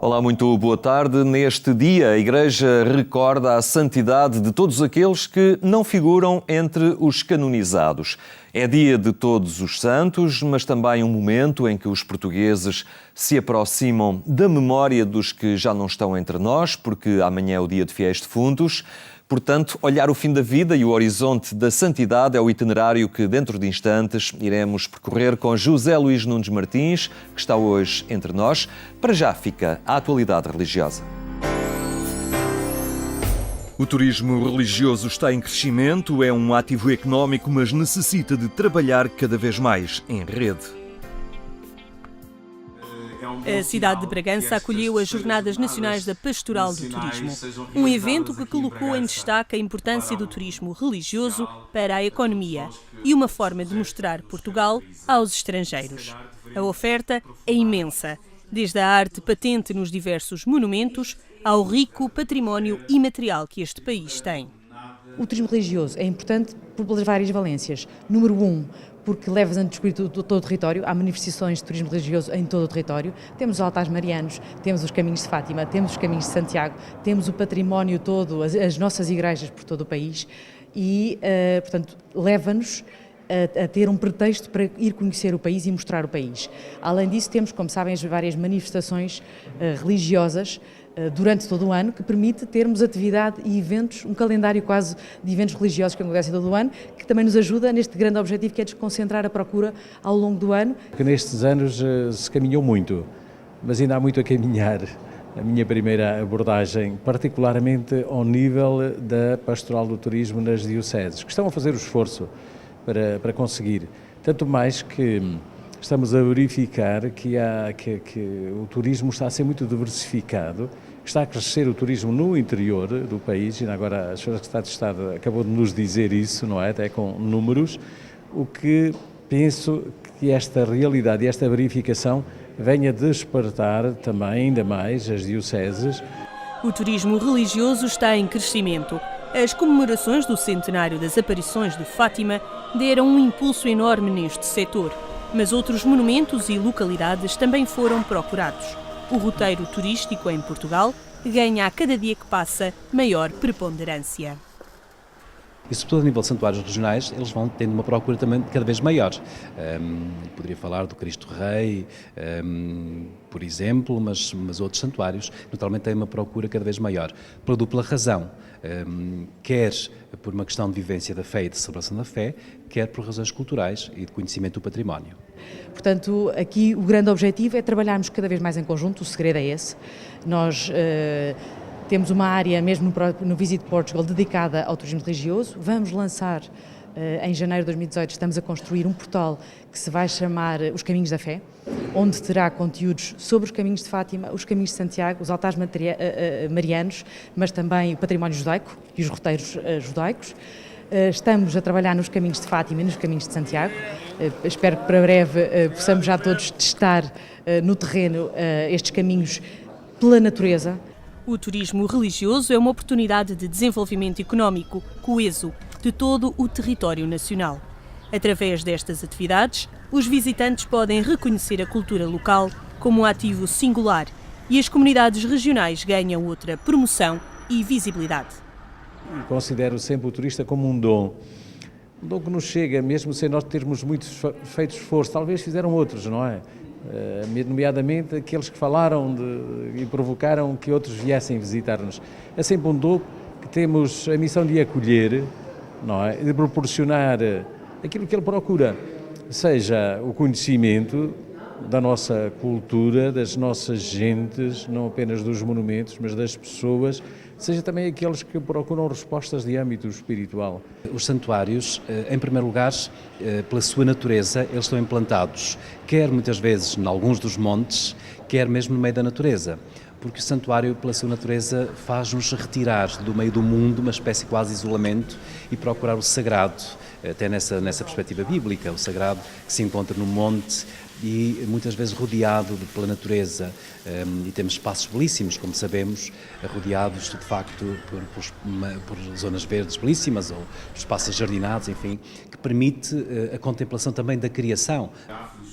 Olá, muito boa tarde. Neste dia, a Igreja recorda a santidade de todos aqueles que não figuram entre os canonizados. É dia de todos os santos, mas também um momento em que os portugueses se aproximam da memória dos que já não estão entre nós, porque amanhã é o dia de Fiéis Defuntos. Portanto, olhar o fim da vida e o horizonte da santidade é o itinerário que, dentro de instantes, iremos percorrer com José Luís Nunes Martins, que está hoje entre nós. Para já fica a atualidade religiosa. O turismo religioso está em crescimento, é um ativo económico, mas necessita de trabalhar cada vez mais em rede. A cidade de Bragança acolheu as Jornadas Nacionais da Pastoral do Turismo, um evento que colocou em destaque a importância do turismo religioso para a economia e uma forma de mostrar Portugal aos estrangeiros. A oferta é imensa, desde a arte patente nos diversos monumentos ao rico património imaterial que este país tem. O turismo religioso é importante por várias valências. Número 1, porque leva a descobrir todo o território. Há manifestações de turismo religioso em todo o território. Temos os altares marianos, temos os caminhos de Fátima, temos os caminhos de Santiago, temos o património todo, as nossas igrejas por todo o país e, portanto, leva-nos a ter um pretexto para ir conhecer o país e mostrar o país. Além disso, temos, como sabem, as várias manifestações religiosas durante todo o ano, que permite termos atividade e eventos, um calendário quase de eventos religiosos que acontecem todo o ano, que também nos ajuda neste grande objetivo que é desconcentrar a procura ao longo do ano. Nestes anos se caminhou muito, mas ainda há muito a caminhar. A minha primeira abordagem, particularmente ao nível da Pastoral do Turismo nas dioceses, que estão a fazer o esforço para conseguir, tanto mais que estamos a verificar que o turismo está a ser muito diversificado, está a crescer o turismo no interior do país, e agora a Secretaria de Estado acabou de nos dizer isso, não é? Até com números, o que penso que esta realidade e esta verificação venha despertar também ainda mais as dioceses. O turismo religioso está em crescimento. As comemorações do centenário das aparições de Fátima deram um impulso enorme neste setor. Mas outros monumentos e localidades também foram procurados. O roteiro turístico em Portugal ganha a cada dia que passa maior preponderância. E sobretudo a nível de santuários regionais, eles vão tendo uma procura também cada vez maior. Poderia falar do Cristo Rei, por exemplo, mas outros santuários naturalmente têm uma procura cada vez maior, pela dupla razão, quer por uma questão de vivência da fé e de celebração da fé, quer por razões culturais e de conhecimento do património. Portanto, aqui o grande objetivo é trabalharmos cada vez mais em conjunto, o segredo é esse. Nós temos uma área, mesmo no Visit Portugal, dedicada ao turismo religioso. Vamos lançar, em janeiro de 2018, estamos a construir um portal que se vai chamar Os Caminhos da Fé, onde terá conteúdos sobre os caminhos de Fátima, os caminhos de Santiago, os altares marianos, mas também o património judaico e os roteiros judaicos. Estamos a trabalhar nos caminhos de Fátima e nos caminhos de Santiago. Espero que para breve possamos já todos testar no terreno estes caminhos pela natureza. O turismo religioso é uma oportunidade de desenvolvimento económico coeso de todo o território nacional. Através destas atividades, os visitantes podem reconhecer a cultura local como um ativo singular e as comunidades regionais ganham outra promoção e visibilidade. Considero sempre o turista como um dom que nos chega, mesmo sem nós termos muito feito esforço. Talvez fizeram outros, não é? Nomeadamente aqueles que falaram e provocaram que outros viessem visitar-nos. É sempre um dom que temos a missão de acolher, não é? De proporcionar aquilo que ele procura, seja o conhecimento da nossa cultura, das nossas gentes, não apenas dos monumentos, mas das pessoas, seja também aqueles que procuram respostas de âmbito espiritual. Os santuários, em primeiro lugar, pela sua natureza, eles estão implantados, quer muitas vezes em alguns dos montes, quer mesmo no meio da natureza, porque o santuário, pela sua natureza, faz-nos retirar do meio do mundo, uma espécie quase de isolamento, e procurar o sagrado, até nessa perspectiva bíblica, o sagrado que se encontra no monte, e muitas vezes rodeado pela natureza, e temos espaços belíssimos, como sabemos, rodeados de facto por zonas verdes belíssimas ou espaços jardinados, enfim, que permite a contemplação também da criação.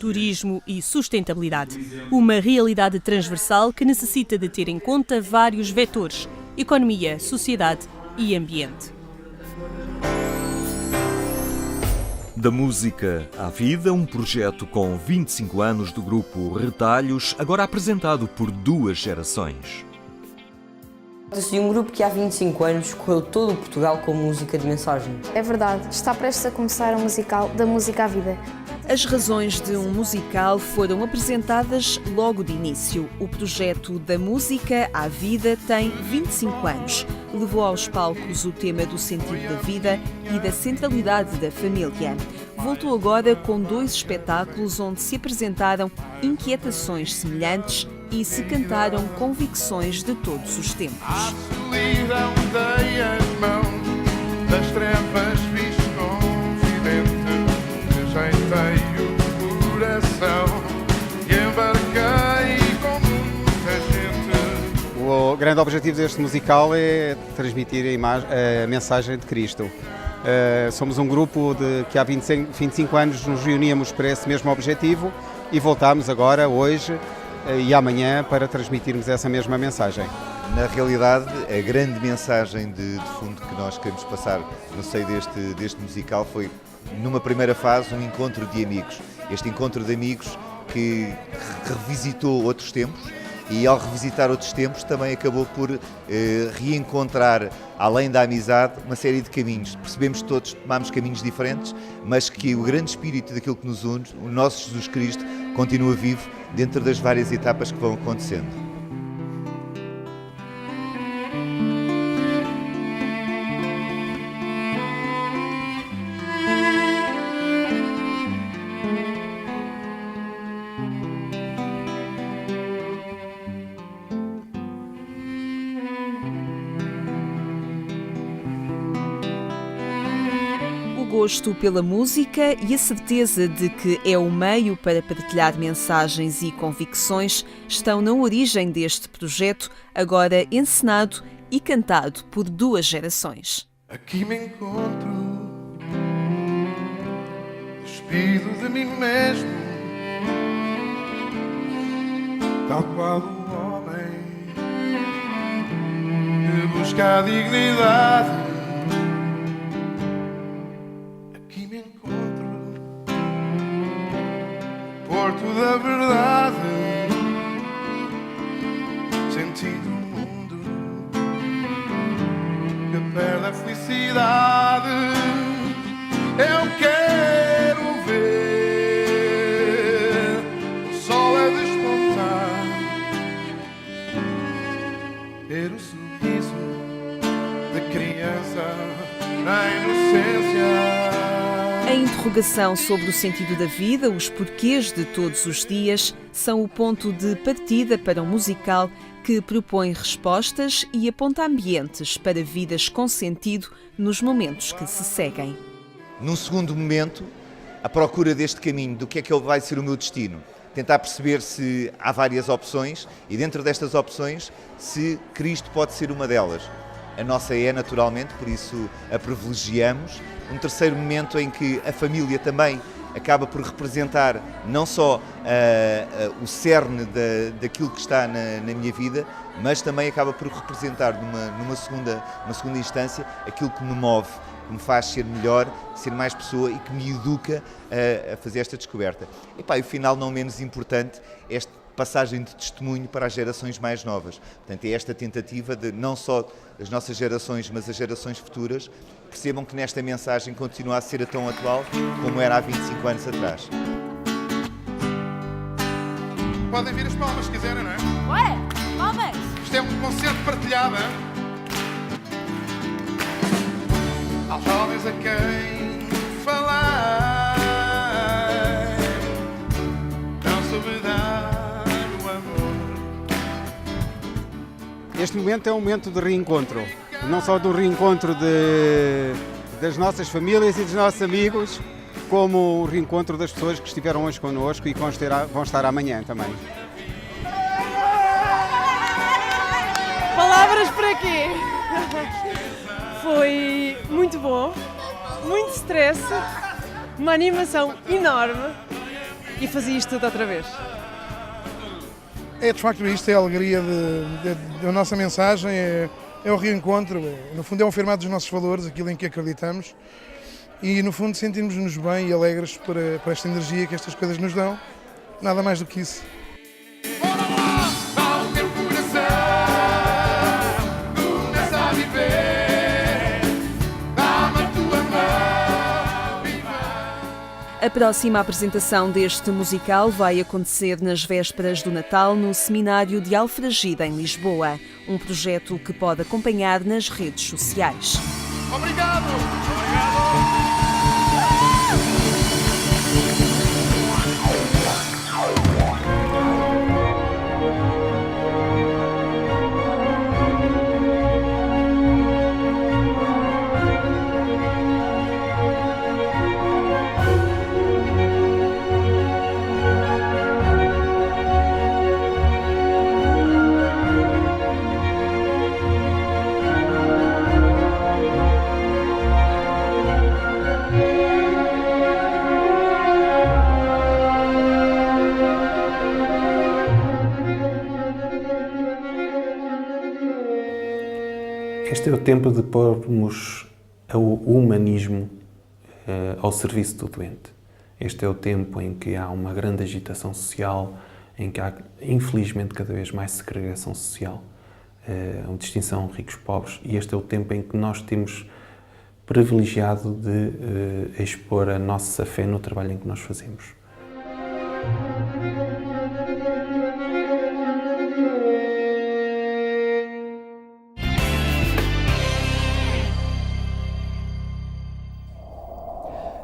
turismo e sustentabilidade. Uma realidade transversal que necessita de ter em conta vários vetores: economia, sociedade e ambiente. Da música à vida, um projeto com 25 anos do grupo Retalhos, agora apresentado por 2 gerações. Decidi um grupo que há 25 anos correu todo o Portugal com música de mensagem. É verdade, está prestes a começar o musical Da Música à Vida. As razões de um musical foram apresentadas logo de início. O projeto Da Música à Vida tem 25 anos. Levou aos palcos o tema do sentido da vida e da centralidade da família. Voltou agora com 2 espetáculos onde se apresentaram inquietações semelhantes e se cantaram convicções de todos os tempos. A solidão dei as mãos, das trevas fiz confidente, rejeitei o coração e embarquei com muita gente. O grande objetivo deste musical é transmitir a mensagem de Cristo. Somos um grupo que há 25 anos nos reuníamos para esse mesmo objetivo e voltámos agora, hoje e amanhã, para transmitirmos essa mesma mensagem. Na realidade, a grande mensagem de fundo que nós queremos passar no seio deste musical foi, numa primeira fase, um encontro de amigos. Este encontro de amigos que revisitou outros tempos e, ao revisitar outros tempos, também acabou por reencontrar, além da amizade, uma série de caminhos. Percebemos que todos tomamos caminhos diferentes, mas que o grande espírito daquilo que nos une, o nosso Jesus Cristo, continua vivo dentro das várias etapas que vão acontecendo. O gosto pela música e a certeza de que é o meio para partilhar mensagens e convicções estão na origem deste projeto, agora encenado e cantado por 2 gerações. Aqui me encontro, despido de mim mesmo, tal qual o homem que busca a dignidade. Aqui me encontro, porto da verdade, sentindo o mundo que perde a felicidade. Eu quero ver o sol a despontar, ver o sorriso da criança na inocência. A interrogação sobre o sentido da vida, os porquês de todos os dias, são o ponto de partida para um musical que propõe respostas e aponta ambientes para vidas com sentido nos momentos que se seguem. Num segundo momento, a procura deste caminho, do que é que ele vai ser o meu destino. Tentar perceber se há várias opções e, dentro destas opções, se Cristo pode ser uma delas. A nossa é, naturalmente, por isso a privilegiamos. Um terceiro momento em que a família também acaba por representar não só o cerne daquilo que está na minha vida, mas também acaba por representar, numa segunda instância, aquilo que me move, que me faz ser melhor, ser mais pessoa e que me educa a fazer esta descoberta. E o final, não menos importante, esta passagem de testemunho para as gerações mais novas. Portanto, é esta tentativa de não só as nossas gerações, mas as gerações futuras, percebam que nesta mensagem continua a ser tão atual como era há 25 anos atrás. Podem vir as palmas se quiserem, não é? Ué, palmas! Isto é um concerto partilhado, hein? Aos jovens a quem falei, não soube dar o amor. Este momento é um momento de reencontro, não só do reencontro das nossas famílias e dos nossos amigos, como o reencontro das pessoas que estiveram hoje connosco e que vão estar amanhã também. Palavras para quê? Foi muito bom, muito stress, uma animação enorme e fazia isto tudo outra vez? É, de facto, isto é a alegria da nossa mensagem, é o reencontro, no fundo é um afirmar dos nossos valores, aquilo em que acreditamos, e no fundo sentimos-nos bem e alegres por esta energia que estas coisas nos dão, nada mais do que isso. A próxima apresentação deste musical vai acontecer nas vésperas do Natal no Seminário de Alfragide, em Lisboa. Um projeto que pode acompanhar nas redes sociais. Obrigado! Este é o tempo de pormos o humanismo ao serviço do doente. Este é o tempo em que há uma grande agitação social, em que há, infelizmente, cada vez mais segregação social, uma distinção ricos-pobres, e este é o tempo em que nós temos privilegiado de expor a nossa fé no trabalho em que nós fazemos.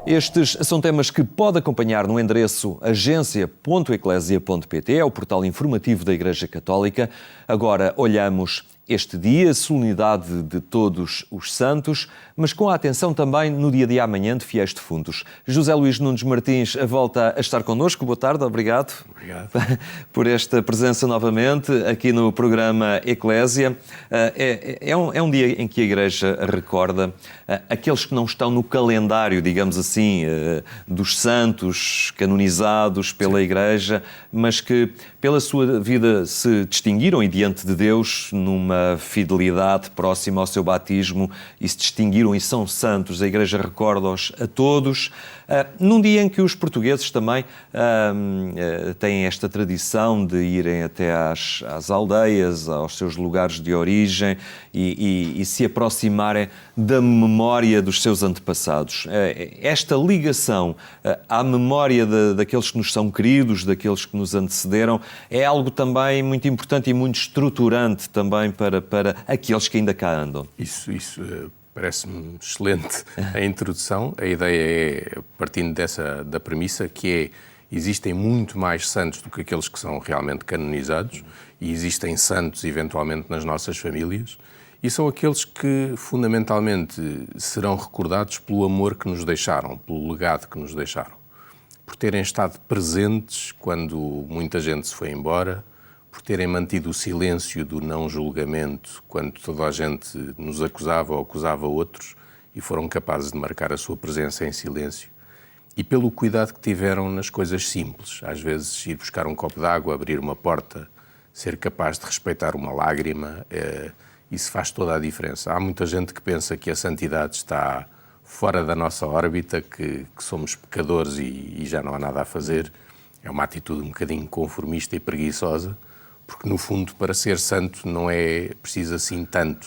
Estes são temas que pode acompanhar no endereço agência.eclesia.pt, é o portal informativo da Igreja Católica. Agora olhamos este dia, solenidade de todos os santos, mas com a atenção também no dia de amanhã de Fiéis Defuntos. José Luís Nunes Martins volta a estar connosco. Boa tarde, obrigado. Obrigado por esta presença novamente aqui no programa Eclésia. É um dia em que a Igreja recorda aqueles que não estão no calendário, digamos assim, dos santos canonizados pela Igreja, mas que pela sua vida se distinguiram e diante de Deus numa fidelidade próxima ao seu batismo e se distinguiram e são santos. A Igreja recorda-os a todos, num dia em que os portugueses também têm esta tradição de irem até às aldeias, aos seus lugares de origem e se aproximarem da memória dos seus antepassados. Esta ligação à memória daqueles que nos são queridos, daqueles que nos antecederam, é algo também muito importante e muito estruturante também para aqueles que ainda cá andam. Isso parece-me excelente a introdução. A ideia é, partindo da premissa, que existem muito mais santos do que aqueles que são realmente canonizados e existem santos, eventualmente, nas nossas famílias e são aqueles que, fundamentalmente, serão recordados pelo amor que nos deixaram, pelo legado que nos deixaram, por terem estado presentes quando muita gente se foi embora, por terem mantido o silêncio do não julgamento quando toda a gente nos acusava ou acusava outros e foram capazes de marcar a sua presença em silêncio, e pelo cuidado que tiveram nas coisas simples, às vezes ir buscar um copo de água, abrir uma porta, ser capaz de respeitar uma lágrima, isso faz toda a diferença. Há muita gente que pensa que a santidade está fora da nossa órbita, que somos pecadores e já não há nada a fazer. É uma atitude um bocadinho conformista e preguiçosa, porque, no fundo, para ser santo não é preciso assim tanto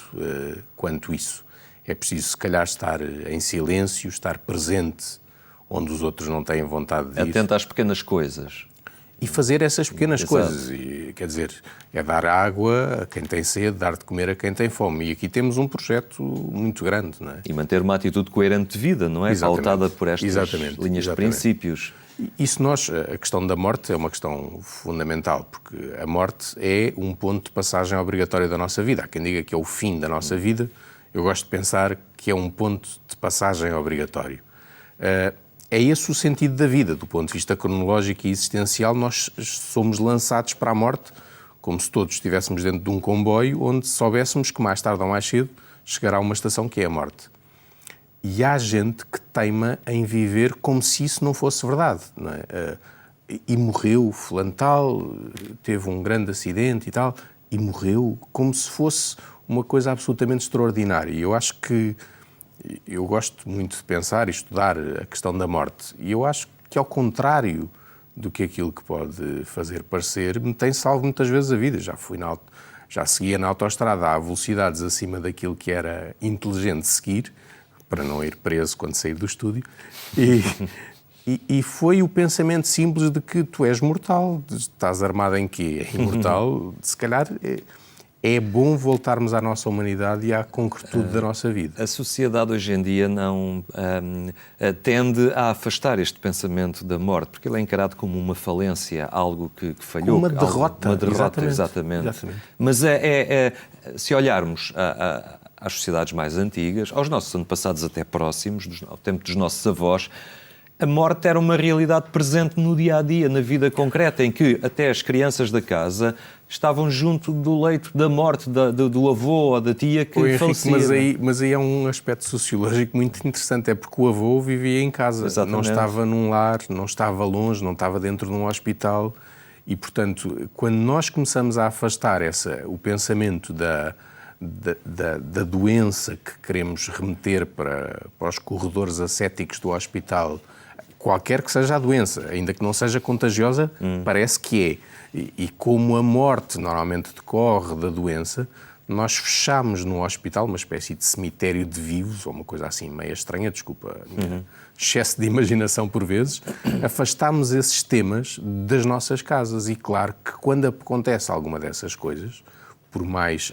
quanto isso. É preciso, se calhar, estar em silêncio, estar presente onde os outros não têm vontade de ir. Atento às pequenas coisas. E fazer essas pequenas Exato. coisas. E, quer dizer, é dar água a quem tem sede, dar de comer a quem tem fome. E aqui temos um projeto muito grande, não é? E manter uma atitude coerente de vida, não é? Exatamente. Pautada por estas linhas de princípios. Isso a questão da morte é uma questão fundamental, porque a morte é um ponto de passagem obrigatório da nossa vida. Há quem diga que é o fim da nossa vida, eu gosto de pensar que é um ponto de passagem obrigatório. É esse o sentido da vida, do ponto de vista cronológico e existencial. Nós somos lançados para a morte como se todos estivéssemos dentro de um comboio onde soubéssemos que mais tarde ou mais cedo chegará a uma estação que é a morte. E há gente que teima em viver como se isso não fosse verdade, não é? e morreu, fulano tal, teve um grande acidente e tal, e morreu, como se fosse uma coisa absolutamente extraordinária. E eu acho que, eu gosto muito de pensar e estudar a questão da morte, e eu acho que ao contrário do que aquilo que pode fazer parecer, me tem salvo muitas vezes a vida. Já seguia na autoestrada a velocidades acima daquilo que era inteligente seguir, para não ir preso quando sair do estúdio, e foi o pensamento simples de que tu és mortal, estás armado em quê? É imortal, se calhar é bom voltarmos à nossa humanidade e à concretude da nossa vida. A sociedade hoje em dia não tende a afastar este pensamento da morte, porque ele é encarado como uma falência, algo que falhou. Uma derrota. Uma derrota, exatamente. Mas se olharmos às sociedades mais antigas, aos nossos antepassados até próximos, ao tempo dos nossos avós, a morte era uma realidade presente no dia-a-dia, na vida concreta, em que até as crianças da casa estavam junto do leito da morte do avô ou da tia que falecia. Mas aí é um aspecto sociológico muito interessante, é porque o avô vivia em casa, Exatamente. Não estava num lar, não estava longe, não estava dentro de um hospital, e, portanto, quando nós começamos a afastar o pensamento da doença que queremos remeter para os corredores ascéticos do hospital, qualquer que seja a doença, ainda que não seja contagiosa, parece que é. E como a morte normalmente decorre da doença, nós fechamos no hospital uma espécie de cemitério de vivos, ou uma coisa assim meio estranha, desculpa, excesso de imaginação por vezes, afastamos esses temas das nossas casas. E claro que quando acontece alguma dessas coisas, por mais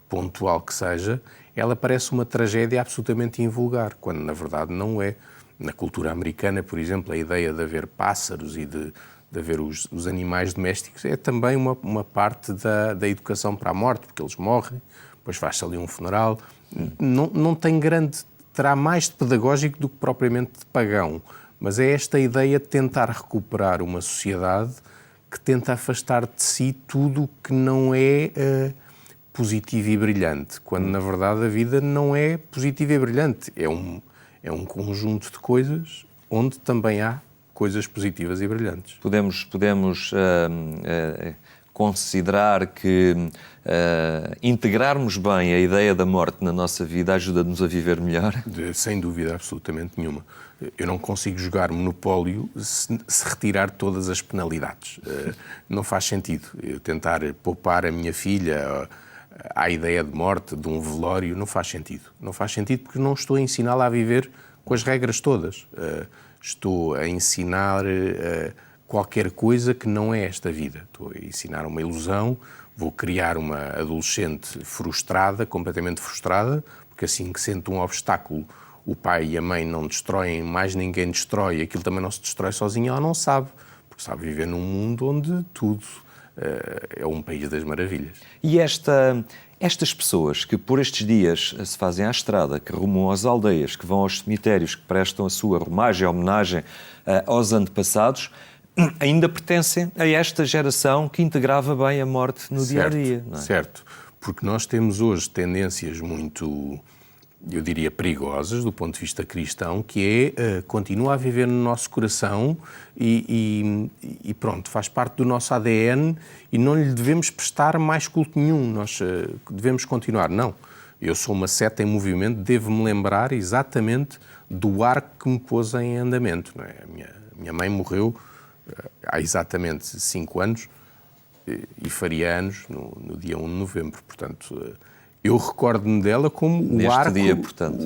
pontual que seja, ela parece uma tragédia absolutamente invulgar, quando na verdade não é. Na cultura americana, por exemplo, a ideia de haver pássaros e de haver os animais domésticos é também uma parte da educação para a morte, porque eles morrem, depois faz-se ali um funeral. Não tem terá mais de pedagógico do que propriamente de pagão, mas é esta ideia de tentar recuperar uma sociedade que tenta afastar de si tudo o que não é positivo e brilhante, quando na verdade a vida não é positiva e brilhante, é um conjunto de coisas onde também há coisas positivas e brilhantes. Podemos considerar que integrarmos bem a ideia da morte na nossa vida ajuda-nos a viver melhor? Sem dúvida, absolutamente nenhuma. Eu não consigo jogar Monopólio se retirar todas as penalidades. Não faz sentido. Eu tentar poupar a minha filha à ideia de morte, de um velório, não faz sentido. Não faz sentido porque não estou a ensiná-la a viver com as regras todas. Estou a ensinar qualquer coisa que não é esta vida. Estou a ensinar uma ilusão, vou criar uma adolescente frustrada, completamente frustrada, porque assim que sente um obstáculo, o pai e a mãe não destroem, mais ninguém destrói, aquilo também não se destrói sozinho, ela não sabe, porque sabe viver num mundo onde tudo é um país das maravilhas. E estas pessoas que por estes dias se fazem à estrada, que rumam às aldeias, que vão aos cemitérios, que prestam a sua romagem, a homenagem aos antepassados, ainda pertencem a esta geração que integrava bem a morte no dia-a-dia. Não é? Certo, porque nós temos hoje tendências muito, eu diria, perigosas do ponto de vista cristão, que continua a viver no nosso coração e pronto, faz parte do nosso ADN e não lhe devemos prestar mais culto nenhum, nós devemos continuar. Não, eu sou uma seta em movimento, devo-me lembrar exatamente do arco que me pôs em andamento. Não é? A minha mãe morreu há exatamente 5 anos e faria anos no dia 1 de novembro, portanto... Eu recordo-me dela como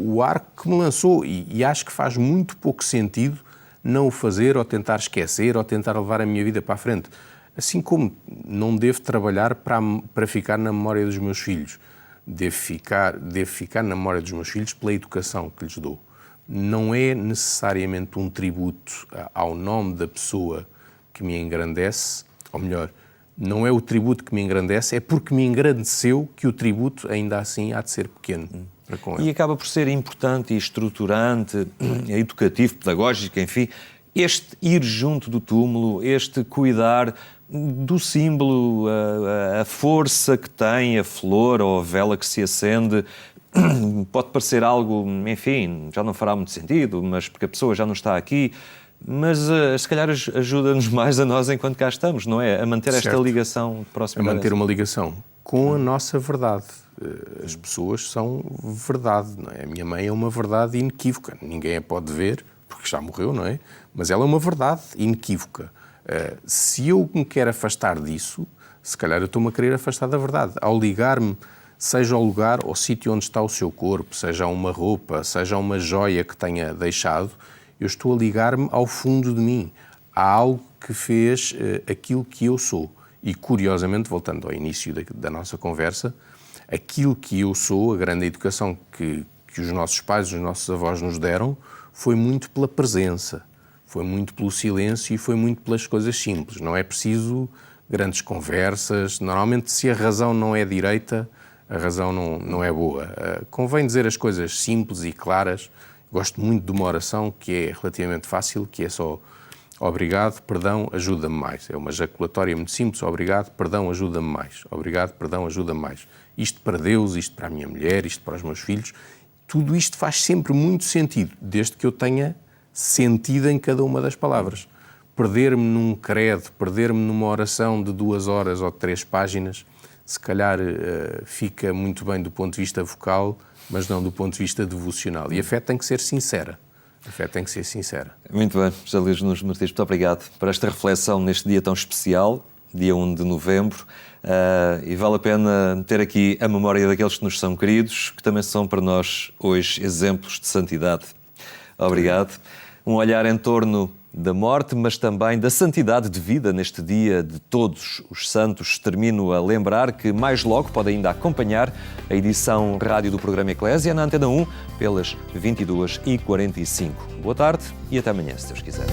o arco que me lançou e acho que faz muito pouco sentido não o fazer ou tentar esquecer ou tentar levar a minha vida para a frente. Assim como não devo trabalhar para ficar na memória dos meus filhos. Devo ficar na memória dos meus filhos pela educação que lhes dou. Não é necessariamente um tributo ao nome da pessoa que me engrandece, ou melhor, não é o tributo que me engrandece, é porque me engrandeceu que o tributo, ainda assim, há de ser pequeno para com ele. E acaba por ser importante e estruturante, educativo, pedagógico, enfim, este ir junto do túmulo, este cuidar do símbolo, a força que tem a flor ou a vela que se acende. Pode parecer algo, enfim, já não fará muito sentido, mas porque a pessoa já não está aqui. Mas se calhar ajuda-nos mais a nós enquanto cá estamos, não é? A manter esta ligação de proximidade. A manter uma ligação com a nossa verdade. As pessoas são verdade, não é? A minha mãe é uma verdade inequívoca. Ninguém a pode ver, porque já morreu, não é? Mas ela é uma verdade inequívoca. Se eu me quero afastar disso, se calhar eu estou-me a querer afastar da verdade. Ao ligar-me, seja ao lugar, ao sítio onde está o seu corpo, seja a uma roupa, seja a uma joia que tenha deixado, eu estou a ligar-me ao fundo de mim. Há algo que fez aquilo que eu sou. E, curiosamente, voltando ao início da nossa conversa, aquilo que eu sou, a grande educação que os nossos pais, os nossos avós nos deram, foi muito pela presença, foi muito pelo silêncio e foi muito pelas coisas simples. Não é preciso grandes conversas. Normalmente, se a razão não é direita, a razão não é boa. Convém dizer as coisas simples e claras. Gosto muito de uma oração que é relativamente fácil, que é só obrigado, perdão, ajuda-me mais. É uma jaculatória muito simples. Obrigado, perdão, ajuda-me mais. Obrigado, perdão, ajuda-me mais. Isto para Deus, isto para a minha mulher, isto para os meus filhos. Tudo isto faz sempre muito sentido, desde que eu tenha sentido em cada uma das palavras. Perder-me num credo, perder-me numa oração de 2 horas ou 3 páginas, se calhar fica muito bem do ponto de vista vocal, mas não do ponto de vista devocional. E a fé tem que ser sincera. A fé tem que ser sincera. Muito bem, José Luís Nunes Martins, muito obrigado por esta reflexão neste dia tão especial, dia 1 de novembro. E vale a pena ter aqui a memória daqueles que nos são queridos, que também são para nós hoje exemplos de santidade. Obrigado. Um olhar em torno da morte, mas também da santidade de vida neste dia de todos os santos. Termino a lembrar que mais logo pode ainda acompanhar a edição rádio do programa Eclésia na Antena 1 pelas 22h45. Boa tarde e até amanhã, se Deus quiser.